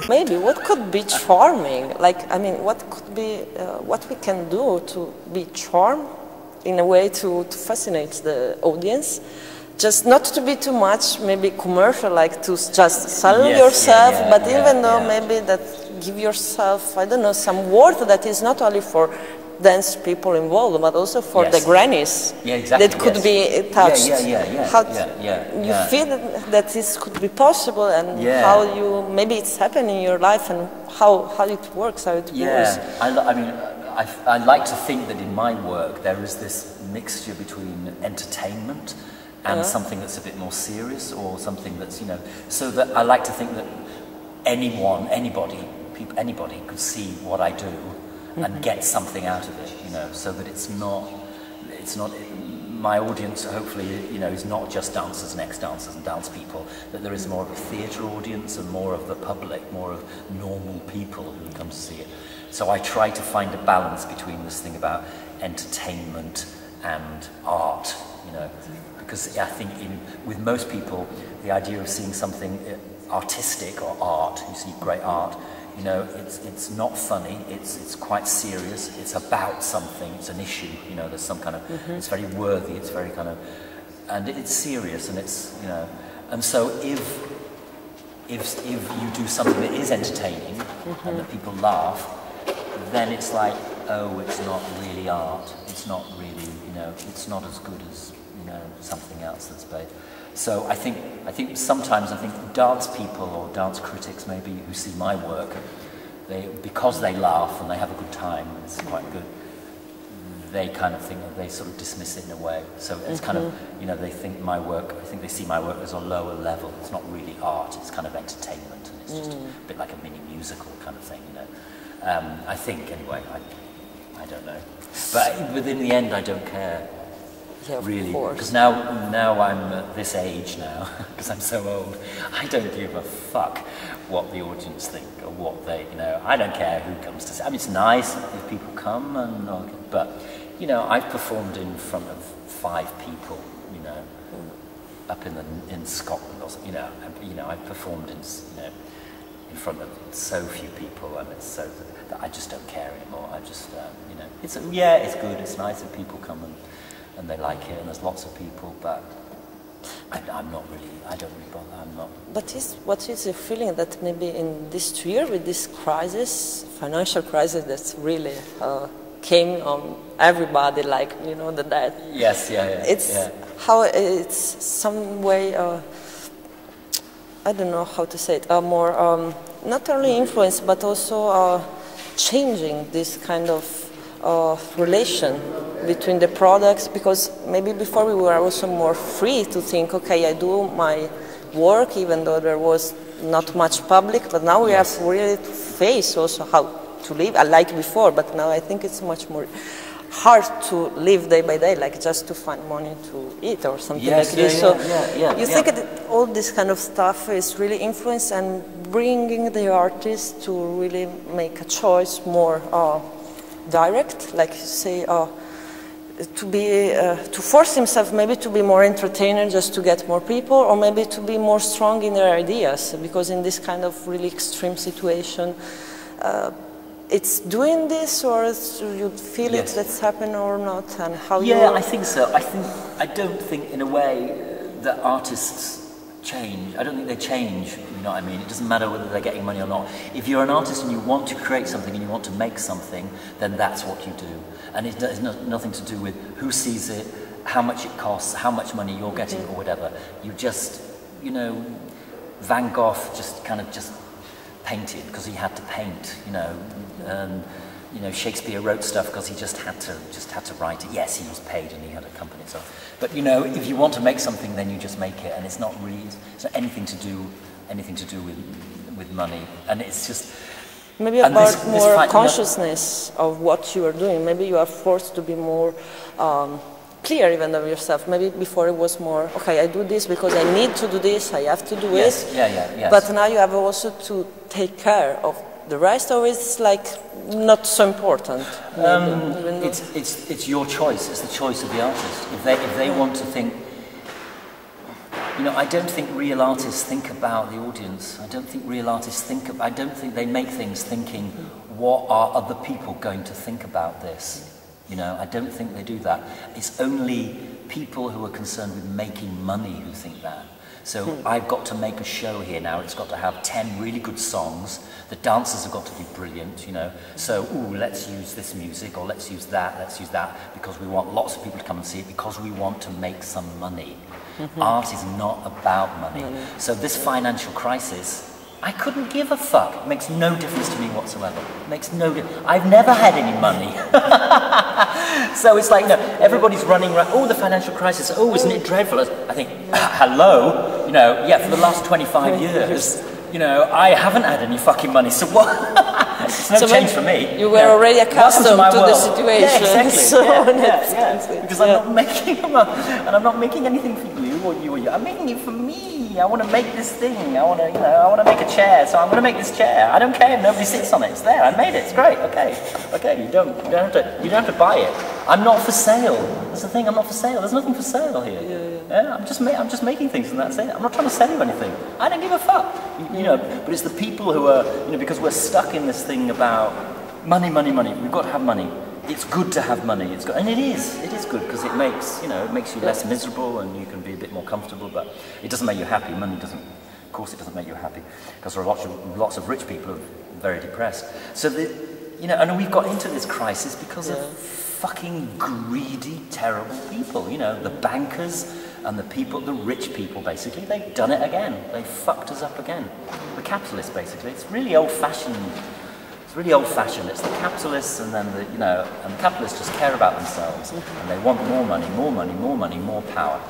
Maybe what could be charming? Like, I mean, what could be what we can do to be charm in a way to fascinate the audience? Just not to be too much, maybe commercial, like to just sell yourself, but even though maybe that give yourself, I don't know, some worth that is not only for dance people involved, but also for the grannies that could be touched. How you feel that this could be possible, and how you maybe it's happening in your life, and how it works, how it goes. I mean, I like to think that in my work there is this mixture between entertainment and something that's a bit more serious, or something that's, you know, so that I like to think that anybody could see what I do and get something out of it, you know, so that it's not, my audience hopefully, you know, is not just dancers and ex-dancers and dance people, that there is more of a theatre audience and more of the public, more of normal people who come to see it. So I try to find a balance between this thing about entertainment and art, you know, because I think with most people, the idea of seeing something artistic or art, you see great art, you know, it's not funny, it's quite serious, it's about something, it's an issue, you know, there's some kind of, it's very worthy, it's very kind of, and it's serious, and it's, you know, and so if you do something that is entertaining and that people laugh, then it's like, oh, it's not really art, it's not really, you know, it's not as good as, you know, something else that's played. So I think sometimes dance people or dance critics maybe who see my work, because they laugh and they have a good time, it's quite good, they kind of think that they sort of dismiss it in a way. So it's kind of, you know, they think my work, I think they see my work as a lower level. It's not really art, it's kind of entertainment, and it's just a bit like a mini musical kind of thing, you know. I think anyway, I don't know. But in the end I don't care. Yeah, really, because now I'm at this age now, because I'm so old, I don't give a fuck what the audience think or what they, you know, I don't care who comes to see. I mean, it's nice if people come, but, you know, I've performed in front of 5 people, you know, up in Scotland or something, you know, I've performed in front of so few people, and it's so that I just don't care anymore. I just, you know, it's good, it's nice if people come and they like it, and there's lots of people, but I don't really bother, I'm not. But what is the feeling that maybe in this year, with this crisis, financial crisis that's really came on everybody, like, you know, the debt. Yes, How it's some way, I don't know how to say it, more, not only influence, but also changing this kind of relation between the products, because maybe before we were also more free to think, okay, I do my work even though there was not much public, but now we have really to face also how to live. I like before, but now I think it's much more hard to live day by day, like just to find money to eat or something like this. So you think that all this kind of stuff is really influence and bringing the artist to really make a choice more direct, like you say, to force himself maybe to be more entertainer just to get more people, or maybe to be more strong in their ideas, because in this kind of really extreme situation, it's doing this, or you feel it that's happened or not, and how you... Yeah, I think so. I don't think in a way that artists change. I don't think they change, you know what I mean? It doesn't matter whether they're getting money or not. If you're an artist and you want to create something and you want to make something, then that's what you do. And it has nothing to do with who sees it, how much it costs, how much money you're getting or whatever. You just, you know, Van Gogh just painted because he had to paint, you know. You know, Shakespeare wrote stuff because he just had to write it. Yes, he was paid and he had a company and so on. But you know, if you want to make something, then you just make it, and it's not anything to do with money, and it's just maybe about more consciousness of what you are doing. Maybe you are forced to be more clear even of yourself. Maybe before it was more, okay, I do this because I need to do this, I have to do it. Yes. But now you have also to take care of the rest, or it's like not so important? It's your choice. It's the choice of the artist. If they want to think, I don't think real artists think about the audience. I don't think real artists I don't think they make things thinking, what are other people going to think about this? I don't think they do that. It's only people who are concerned with making money who think that. So I've got to make a show here now. It's got to have 10 really good songs. The dancers have got to be brilliant, So, let's use this music, or let's use that, because we want lots of people to come and see it, because we want to make some money. Art is not about money. So this financial crisis, I couldn't give a fuck. It makes no difference to me whatsoever. It makes no difference. I've never had any money. So it's like, everybody's running around, the financial crisis, isn't it dreadful? I think, hello, for the last 25 years, I haven't had any fucking money, so what? It's no change for me. You were already accustomed to the situation. Yeah, exactly. So because I'm not making anything for you or you. I'm making it for me. I want to make this thing. I want to make a chair. So I'm going to make this chair. I don't care if nobody sits on it. It's there. I made it. It's great. Okay. You don't have to buy it. I'm not for sale. That's the thing. I'm not for sale. There's nothing for sale here. Yeah. I'm just making things, and that's it. I'm not trying to sell you anything. I don't give a fuck. But it's the people who are, because we're stuck in this thing about money. We've got to have money. It's good to have money. It's good, and it is good because it makes you less miserable, and you can be a bit more comfortable. But it doesn't make you happy. Money doesn't. Of course, it doesn't make you happy, because there are lots of rich people who are very depressed. So and we've got into this crisis because of fucking greedy, terrible people. The bankers and the rich people. Basically, they've done it again. They fucked us up again. The capitalists, basically. It's really old-fashioned. It's the capitalists, and then and the capitalists just care about themselves, and they want more money, more power,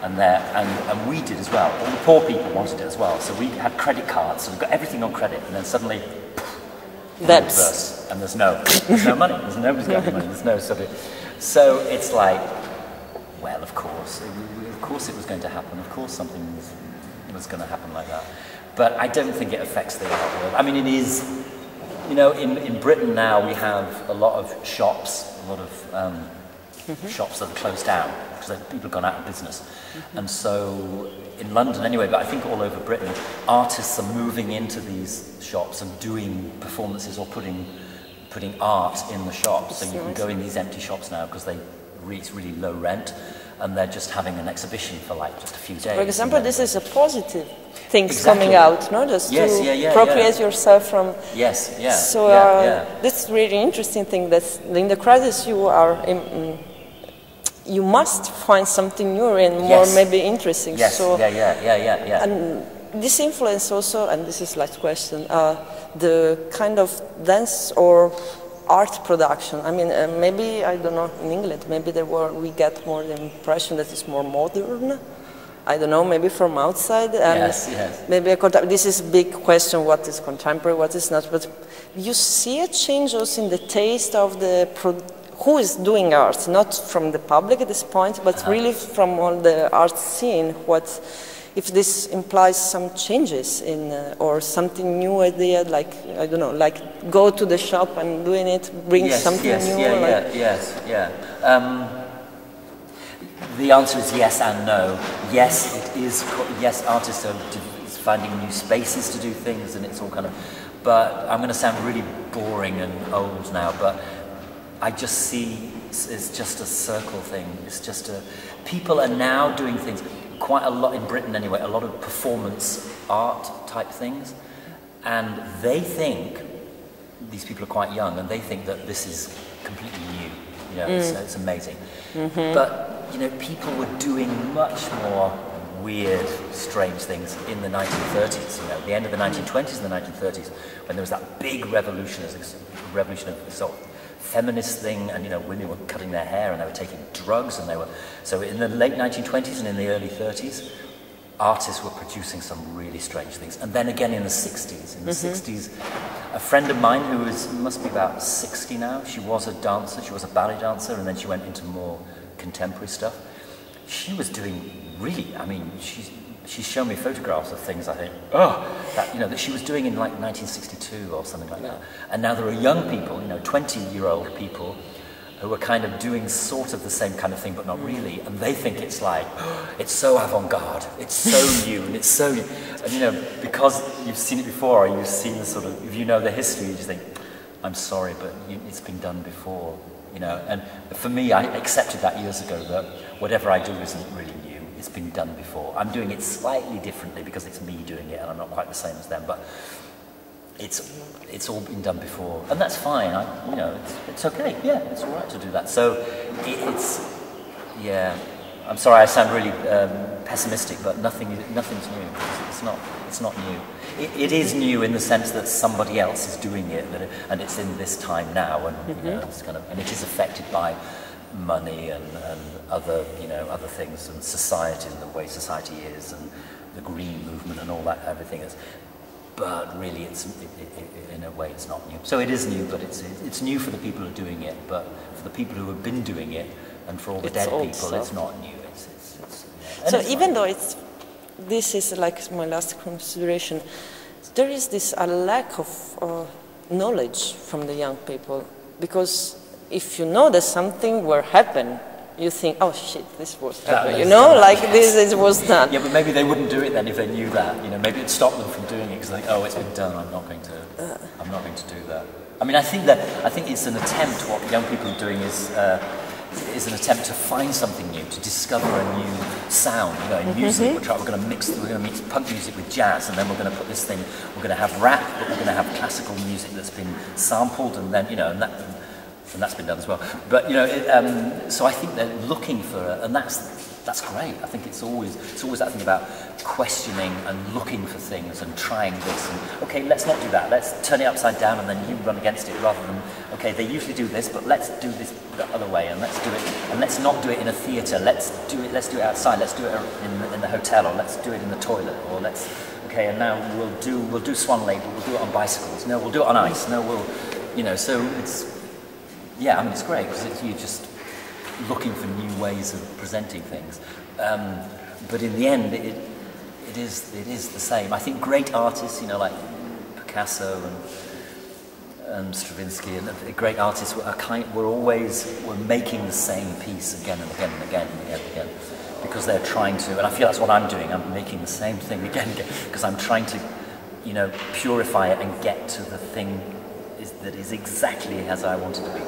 and we did as well. All the poor people wanted it as well. So we had credit cards, so we got everything on credit, and then suddenly, debts, and there's no money. Nobody's got any money. There's no subject. So it's like, well, of course it was going to happen. Of course something was going to happen like that. But I don't think it affects the art world. I mean, it is. In Britain now we have a lot of shops, shops that are closed down because people have gone out of business. And so in London anyway, but I think all over Britain, artists are moving into these shops and doing performances or putting art in the shops. So you can go in these empty shops now because it's really low rent, and they're just having an exhibition for just a few days. For example, this is a positive thing coming out, no? Just to appropriate yourself from... Yes, yeah. So this is really interesting thing, that in the crisis you must find something new and more maybe interesting. Yes, so, yeah. And this influence also, and this is last question, the kind of dance or art production. I mean, maybe, I don't know, in England, maybe we get more the impression that it's more modern. I don't know, maybe from outside. And maybe this is a big question, what is contemporary, what is not. But you see a change also in the taste of who is doing art, not from the public at this point, but really from all the art scene. If this implies some changes in, or something new idea, like, I don't know, like go to the shop and doing it, bring something new? The answer is yes and no. Yes, it is. Yes, artists are finding new spaces to do things, and it's all kind of. But I'm going to sound really boring and old now, but I just see it's just a circle thing. It's just people are now doing things. Quite a lot in Britain anyway, a lot of performance art type things, and they think, these people are quite young, and they think that this is completely new, it's amazing. But, people were doing much more weird, strange things in the 1930s, the end of the 1920s and the 1930s, when there was that big revolution of sort of feminist thing, and women were cutting their hair and they were taking drugs, and so in the late 1920s and in the early 30s, artists were producing some really strange things. And then again in the 60s. In the 60s, a friend of mine who must be about 60 now, she was a dancer, she was a ballet dancer, and then she went into more contemporary stuff. She was doing really, I mean, she's shown me photographs of things I think, oh, that, you know, that she was doing in like 1962 or something like that. And now there are young people, you know, 20-year-old people who are kind of doing sort of the same kind of thing, but not really. And they think it's like, oh, it's so avant-garde, it's so new, and it's so new. And, you know, because you've seen it before, or you've seen the sort of, if you know the history, you just think, I'm sorry, but it's been done before, you know. And for me, I accepted that years ago, that whatever I do isn't really new. It's been done before. I'm doing it slightly differently because it's me doing it, and I'm not quite the same as them, but it's all been done before, and that's fine. You know, it's okay. Yeah, it's all right to do that. So yeah. I'm sorry, I sound really pessimistic, but nothing's new. It's not new. It is new in the sense that somebody else is doing it, and it's in this time now, and you know, it's kind of, and it is affected by money and other, you know, other things, and society and the way society is, and the green movement and all that, everything is. But really, in a way, it's not new. So it is new, but it's new for the people who are doing it. But for the people who have been doing it, and for all the dead people, stuff. It's not new. So even though this is like my last consideration, there is this lack of knowledge from the young people, because if you know that something will happen, you think, oh shit, this was happening, you know, like this was done. Yeah, but maybe they wouldn't do it then if they knew that. You know, maybe it'd stop them from doing it because they think, oh, it's been done. I'm not going to do that. I mean, I think it's an attempt. What young people are doing is an attempt to find something new, to discover a new sound. You know, in music, we're going to mix punk music with jazz, and then we're going to put this thing. We're going to have rap, but we're going to have classical music that's been sampled, and then, you know, and that's been done as well. But, you know, so I think they're looking for, and that's great. I think it's always that thing about questioning and looking for things and trying this. And, okay, let's not do that. Let's turn it upside down and then you run against it, rather than, okay, they usually do this, but let's do this the other way, and let's do it, and let's not do it in a theatre. Let's do it outside. Let's do it in the hotel, or let's do it in the toilet, or let's. Okay, and now we'll do Swan Lake, but we'll do it on bicycles. No, we'll do it on ice. No, you know. So it's. Yeah, I mean, it's great because you're just looking for new ways of presenting things. But in the end, it is the same. I think great artists, you know, like Picasso and Stravinsky, and great artists were making the same piece again and again and again and again and again, because they're trying to. And I feel that's what I'm doing. I'm making the same thing again and again because I'm trying to, you know, purify it and get to the thing that is exactly as I want it to be.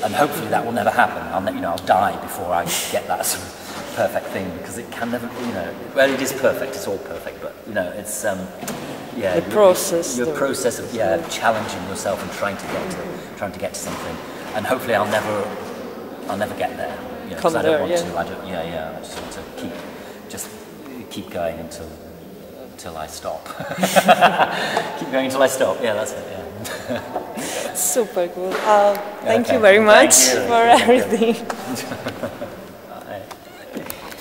And hopefully that will never happen. I'll die before I get that sort of perfect thing, because it can never, you know. Well, it is perfect. It's all perfect, but you know, it's the process. Your process of challenging yourself and trying to get to something. And hopefully I'll never get there. You know, because I don't want to. I just want to keep going until I stop. Keep going until I stop. Yeah, that's it. Yeah. Super cool. Thank you very much for everything.